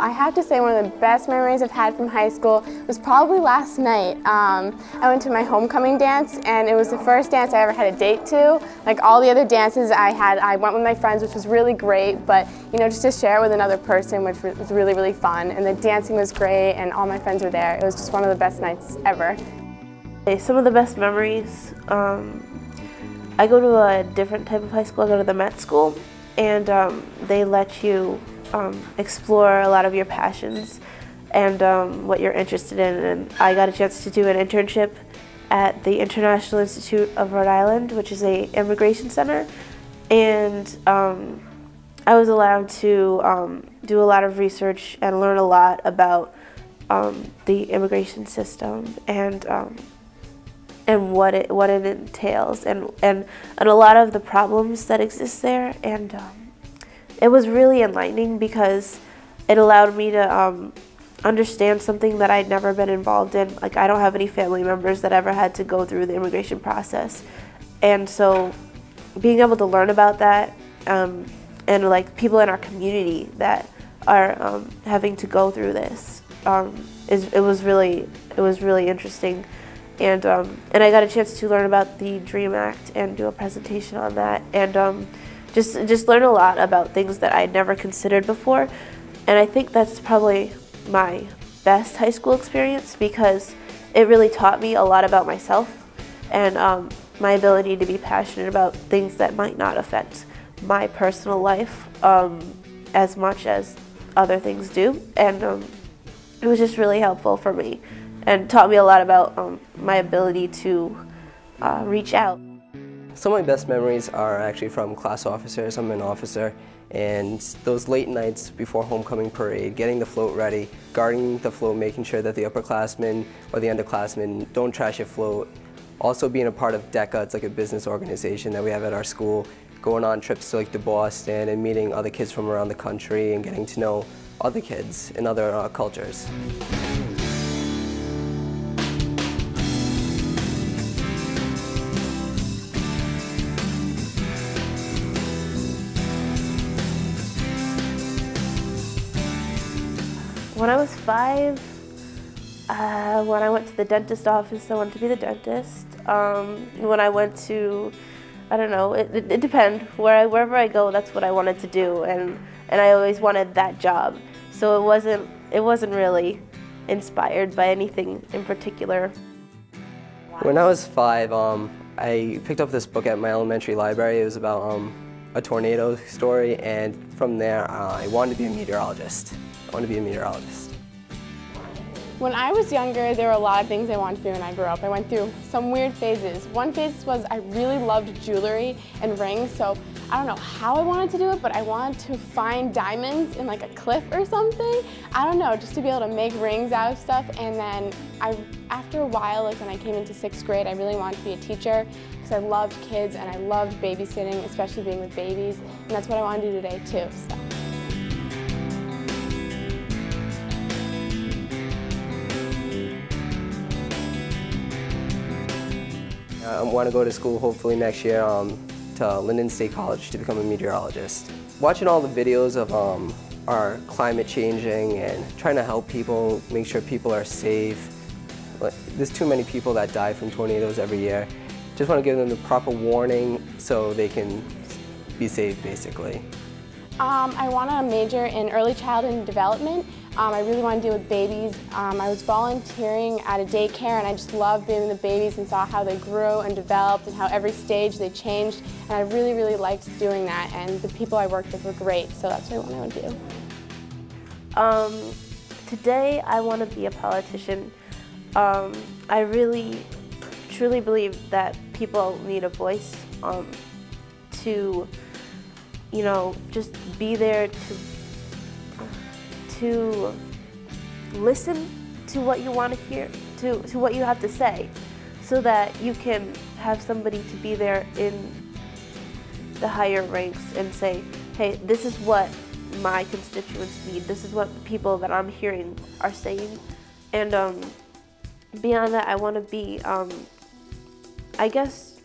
I have to say one of the best memories I've had from high school was probably last night. I went to my homecoming dance, and it was the first dance I ever had a date to. Like all the other dances I went with my friends, which was really great, but you know, just to share it with another person, which was really, really fun. And the dancing was great, and all my friends were there. It was just one of the best nights ever. Some of the best memories, I go to a different type of high school. I go to the Met School, and they let you explore a lot of your passions and what you're interested in. And I got a chance to do an internship at the International Institute of Rhode Island, which is an immigration center, and I was allowed to do a lot of research and learn a lot about the immigration system and what it entails and a lot of the problems that exist there. And it was really enlightening because it allowed me to understand something that I'd never been involved in. Like, I don't have any family members that ever had to go through the immigration process, and so being able to learn about that and like people in our community that are having to go through this it was really interesting. And I got a chance to learn about the DREAM Act and do a presentation on that, and just learn a lot about things that I'd never considered before. And I think that's probably my best high school experience because it really taught me a lot about myself and my ability to be passionate about things that might not affect my personal life as much as other things do. And it was just really helpful for me and taught me a lot about my ability to reach out. Some of my best memories are actually from class officers. I'm an officer, and those late nights before homecoming parade, getting the float ready, guarding the float, making sure that the upperclassmen or the underclassmen don't trash your float. Also being a part of DECA, it's like a business organization that we have at our school, going on trips to like to Boston and meeting other kids from around the country and getting to know other kids in other cultures. When I was 5, when I went to the dentist office, I wanted to be the dentist. When I went to, I don't know, it depends. Wherever I go, that's what I wanted to do, and I always wanted that job. So it wasn't really inspired by anything in particular. When I was 5, I picked up this book at my elementary library. It was about a tornado story, and from there, I wanted to be a meteorologist. I want to be a meteorologist. When I was younger, there were a lot of things I wanted to do when I grew up. I went through some weird phases. One phase was I really loved jewelry and rings, so I don't know how I wanted to do it, but I wanted to find diamonds in like a cliff or something. I don't know, just to be able to make rings out of stuff. And then after a while, like when I came into 6th grade, I really wanted to be a teacher because I loved kids and I loved babysitting, especially being with babies. And that's what I want to do today too. So. I want to go to school hopefully next year to Linden State College to become a meteorologist. Watching all the videos of our climate changing and trying to help people, make sure people are safe. There's too many people that die from tornadoes every year. Just want to give them the proper warning so they can be safe, basically. I want to major in early childhood development. I really want to deal with babies. I was volunteering at a daycare, and I just loved being with the babies and saw how they grew and developed and how every stage they changed. And I really, really liked doing that, and the people I worked with were great, so that's what I want to do. Today I want to be a politician. I really, truly believe that people need a voice to, you know, just be there to listen to what you want to hear, to what you have to say, so that you can have somebody to be there in the higher ranks and say, hey, this is what my constituents need, this is what the people that I'm hearing are saying. And beyond that, I want to be, I guess,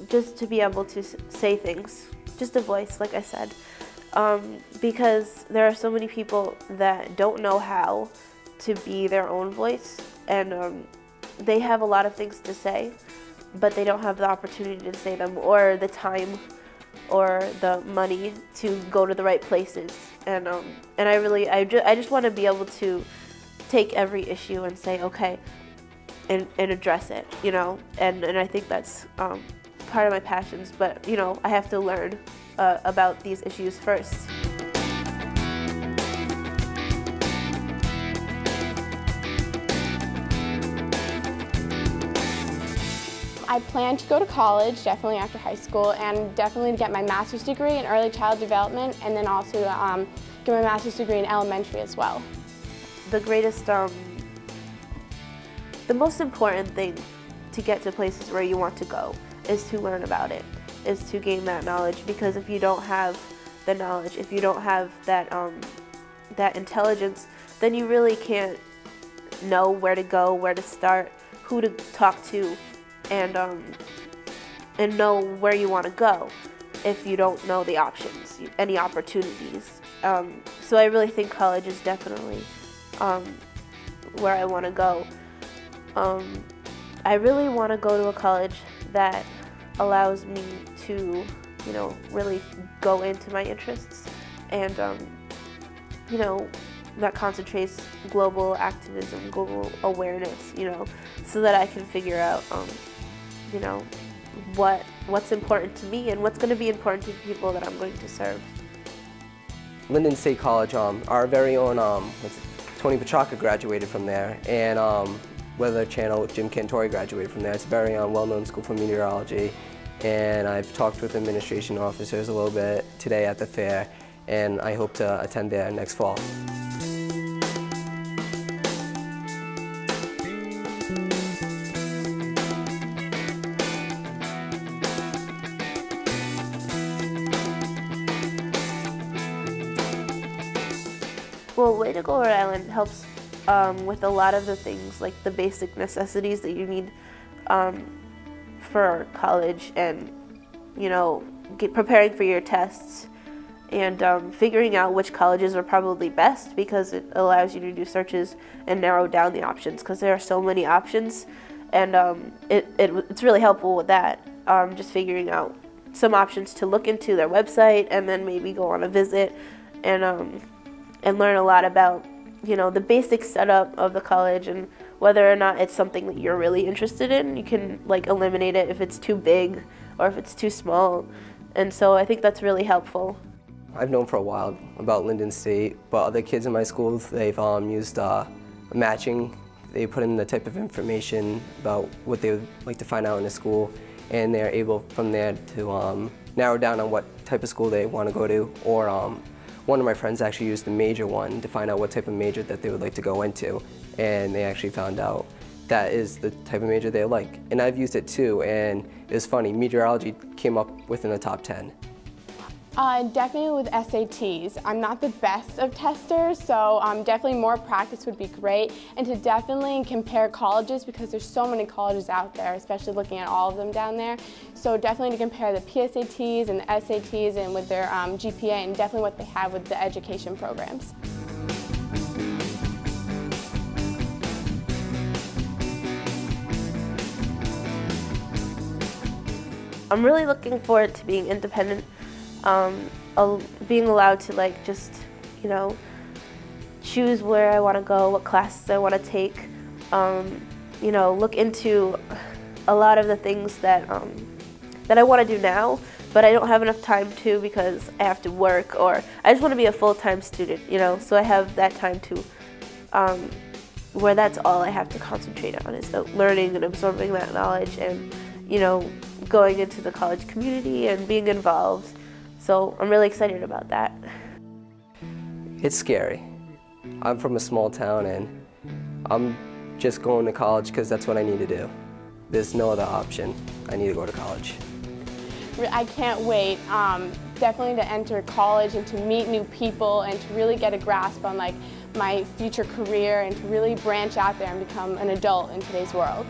just to be able to say things, just a voice, like I said. because there are so many people that don't know how to be their own voice, and they have a lot of things to say, but they don't have the opportunity to say them, or the time, or the money to go to the right places. And I just want to be able to take every issue and say, okay, and address it, you know, and I think that's part of my passions, but, you know, I have to learn about these issues first. I plan to go to college, definitely after high school, and definitely to get my master's degree in early child development, and then also get my master's degree in elementary as well. The greatest, the most important thing to get to places where you want to go is to learn about it, is to gain that knowledge, because if you don't have the knowledge, if you don't have that, that intelligence, then you really can't know where to go, where to start, who to talk to, and know where you want to go if you don't know the options, any opportunities. So I really think college is definitely where I want to go. I really want to go to a college that allows me to, you know, really go into my interests, and you know, that concentrates global activism, global awareness, you know, so that I can figure out, you know, what's important to me and what's going to be important to the people that I'm going to serve. Linden State College, our very own Tony Petrarca graduated from there, and Weather Channel Jim Cantori graduated from there. It's a very well-known school for meteorology, and I've talked with administration officers a little bit today at the fair, and I hope to attend there next fall. Well, Way to Go Rhode Island helps with a lot of the things, like the basic necessities that you need for college, and, you know, preparing for your tests, and figuring out which colleges are probably best, because it allows you to do searches and narrow down the options, because there are so many options, and it's really helpful with that, just figuring out some options to look into their website, and then maybe go on a visit, and learn a lot about, you know, the basic setup of the college, and whether or not it's something that you're really interested in. You can, like, eliminate it if it's too big or if it's too small, and so I think that's really helpful. I've known for a while about Linden State, but other kids in my school, they've used matching. They put in the type of information about what they would like to find out in a school, and they're able from there to narrow down on what type of school they want to go to, or one of my friends actually used the major one to find out what type of major that they would like to go into, and they actually found out that is the type of major they like. And I've used it too, and it was funny, meteorology came up within the top 10. Definitely with SATs. I'm not the best of testers, so definitely more practice would be great, and to definitely compare colleges, because there's so many colleges out there, especially looking at all of them down there. So definitely to compare the PSATs and the SATs, and with their GPA, and definitely what they have with the education programs. I'm really looking forward to being independent. Being allowed to, like, just, you know, choose where I want to go, what classes I want to take, you know, look into a lot of the things that that I want to do now, but I don't have enough time to, because I have to work, or I just want to be a full-time student, you know, so I have that time to, where that's all I have to concentrate on, is learning and absorbing that knowledge, and, you know, going into the college community and being involved. So I'm really excited about that. It's scary. I'm from a small town, and I'm just going to college because that's what I need to do. There's no other option. I need to go to college. I can't wait, definitely to enter college and to meet new people, and to really get a grasp on, like, my future career, and to really branch out there and become an adult in today's world.